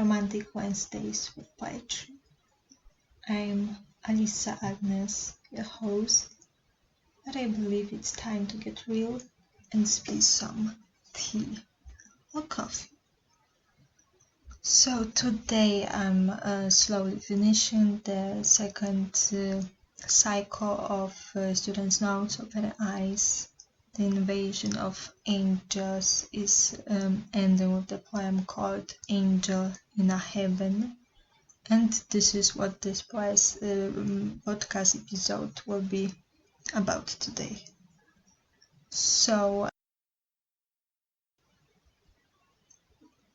Romantic Wednesdays with Poetry. I'm Alisa Agnes, your host, but I believe it's time to get real and spill some tea or coffee. So today I'm slowly finishing the second cycle of students' notes, Open Eyes. The Invasion of Angels is ending with the poem called Angel in a Heaven. And this is what this podcast episode will be about today. So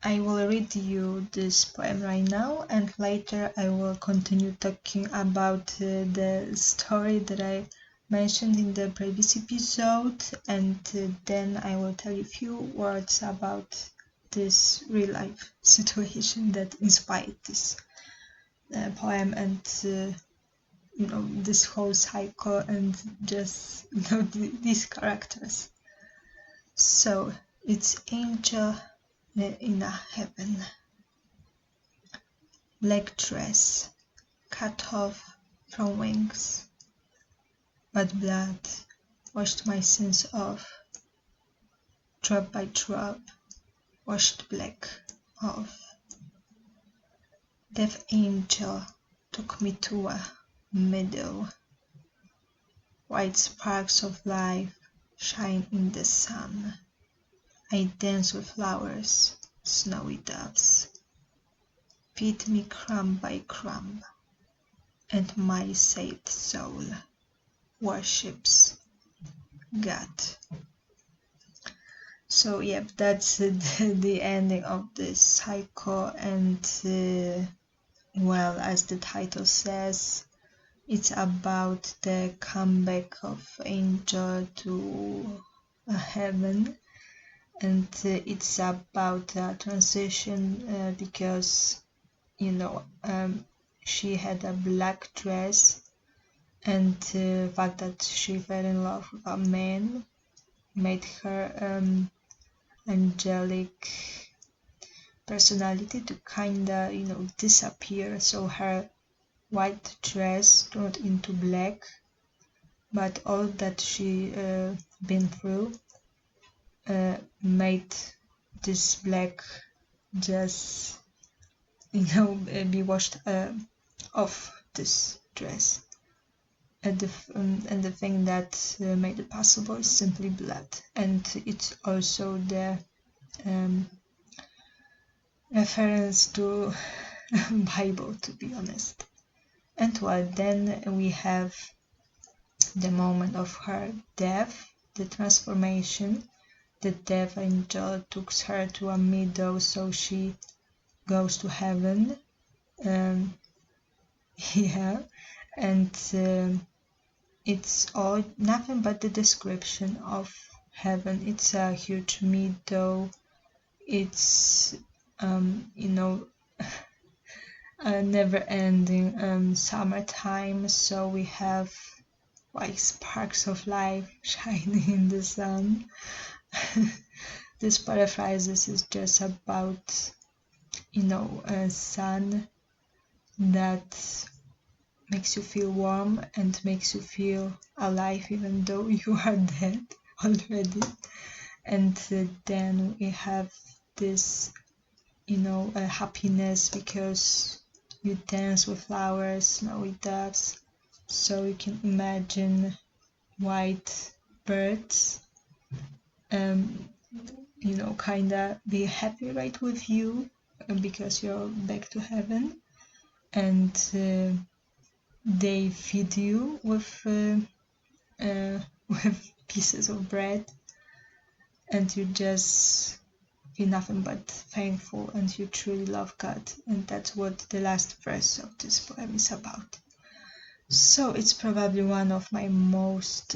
I will read you this poem right now, and later I will continue talking about the story that I mentioned in the previous episode, and then I will tell you a few words about this real life situation that inspired this poem and this whole cycle and just these characters. So it's Angel in a Heaven. Black dress, cut off from wings, but blood washed my sins off, drop by drop, washed black off. Death angel took me to a meadow. White sparks of life shine in the sun. I dance with flowers, snowy doves. Feed me crumb by crumb, and my saved soul worships God. So yep, that's the ending of this cycle, and well, as the title says, it's about the comeback of Angel to heaven, and it's about a transition because she had a black dress, and the fact that she fell in love with a man made her angelic personality to kinda disappear. So her white dress turned into black, but all that she been through made this black just be washed off this dress. And the thing that made it possible is simply blood, and it's also the reference to Bible, to be honest. And well, then we have the moment of her death, the transformation. The death angel took her to a meadow, so she goes to heaven. Yeah, and it's all nothing but the description of heaven. It's a huge meadow. It's a never-ending summertime. So we have like sparks of life shining in the sun. This paraphrases is just about a sun that makes you feel warm and makes you feel alive even though you are dead already. And then we have this happiness because you dance with flowers, snowy doves, so you can imagine white birds kinda be happy right with you because you're back to heaven, and they feed you with pieces of bread, and you just feel nothing but thankful, and you truly love God. And that's what the last verse of this poem is about. So it's probably one of my most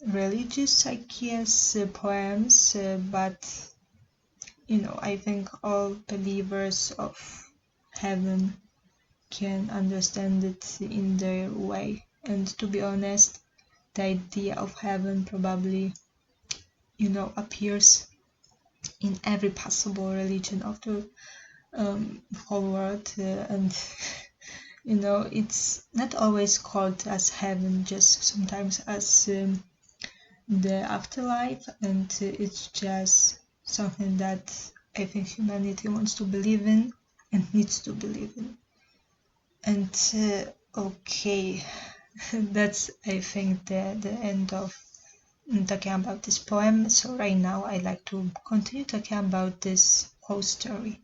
religious, I guess, poems, but I think all believers of heaven can understand it in their way. And to be honest, the idea of heaven probably appears in every possible religion of the whole world, and it's not always called as heaven, just sometimes as the afterlife, and it's just something that I think humanity wants to believe in and needs to believe in. And okay, that's, I think, the end of talking about this poem. So right now I'd like to continue talking about this whole story.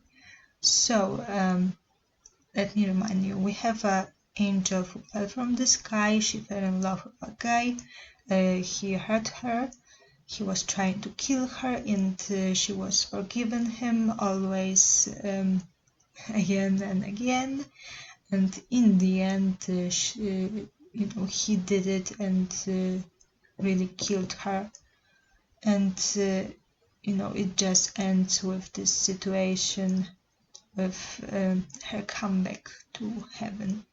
So let me remind you, we have an angel who fell from the sky. She fell in love with a guy. He hurt her. He was trying to kill her, and she was forgiven him always, again and again. And in the end, he did it and really killed her. And it just ends with this situation with her comeback to heaven.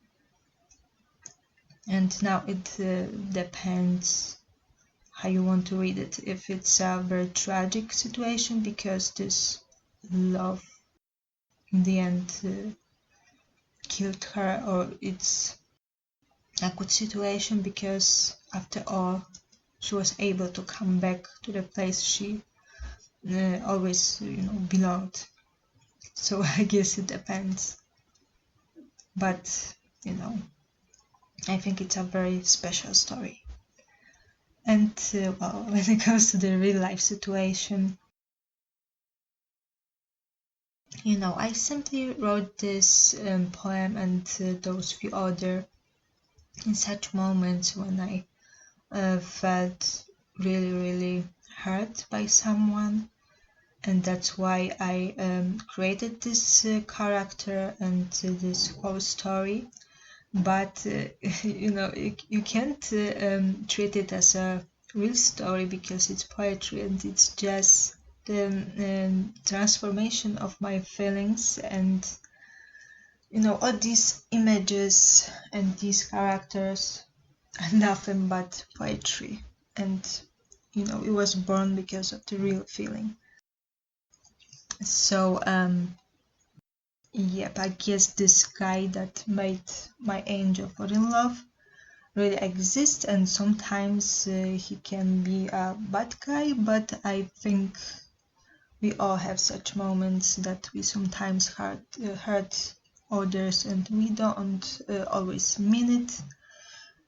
And now it depends how you want to read it. If it's a very tragic situation because this love in the end killed her, or it's a good situation because after all she was able to come back to the place she always belonged. So I guess it depends, but I think it's a very special story. And well, when it comes to the real life situation, I simply wrote this poem and those few other in such moments when I felt really, really hurt by someone, and that's why I created this character and this whole story. But you can't treat it as a real story because it's poetry, and it's just the transformation of my feelings, and all these images and these characters are nothing but poetry, and it was born because of the real feeling. So yep, I guess this guy that made my angel fall in love really exists, and sometimes he can be a bad guy, but I think we all have such moments that we sometimes hurt others and we don't always mean it,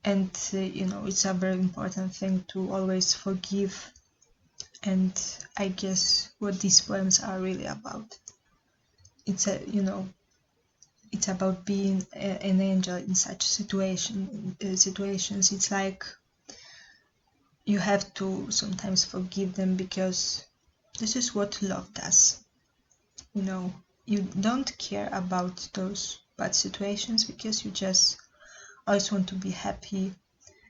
and it's a very important thing to always forgive, and I guess what these poems are really about. It's it's about being an angel in such situations. It's like you have to sometimes forgive them because this is what love does. You don't care about those bad situations because you just always want to be happy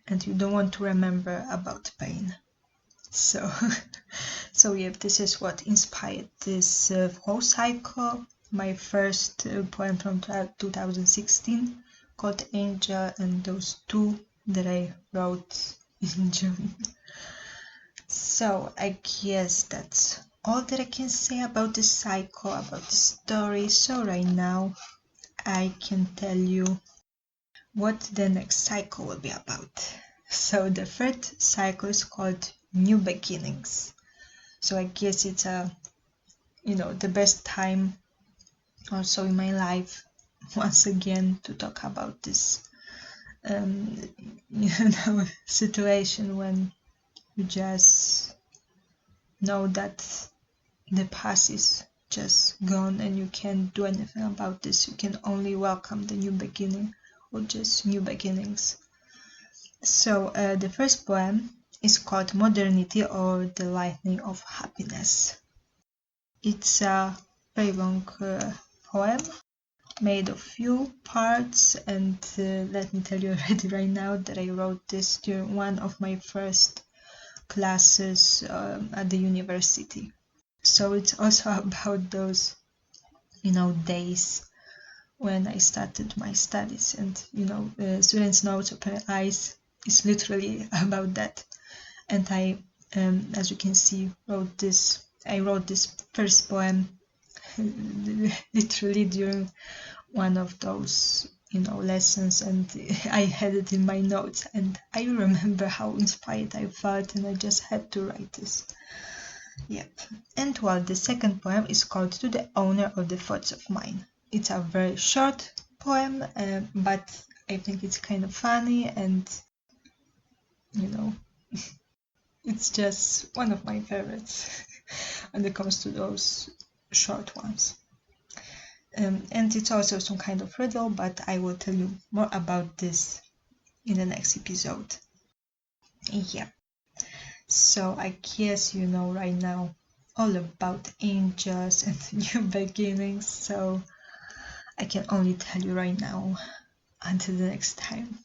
and you don't want to remember about pain. So yeah, this is what inspired this whole cycle. My first poem from 2016 called Angel, and those two that I wrote in June. So I guess that's all that I can say about the cycle, about the story. So right now I can tell you what the next cycle will be about. So the third cycle is called New Beginnings. So I guess it's the best time also in my life once again to talk about this situation when you just know that the past is just gone and you can't do anything about this. You can only welcome the new beginning or just new beginnings. So the first poem is called Modernity, or the Lightning of Happiness. It's a very long poem made of few parts, and let me tell you already right now that I wrote this during one of my first classes at the university. So it's also about those days when I started my studies, and Students' Notes Open Eyes is literally about that. And I as you can see, I wrote this first poem literally during one of those lessons, and I had it in my notes, and I remember how inspired I felt, and I just had to write this. Yep. And well, the second poem is called To the Owner of the Thoughts of Mine. It's a very short poem, but I think it's kind of funny, and it's just one of my favorites when it comes to those short ones. And it's also some kind of riddle, but I will tell you more about this in the next episode. Yeah. So I guess you know right now all about angels and new beginnings, so I can only tell you right now until the next time.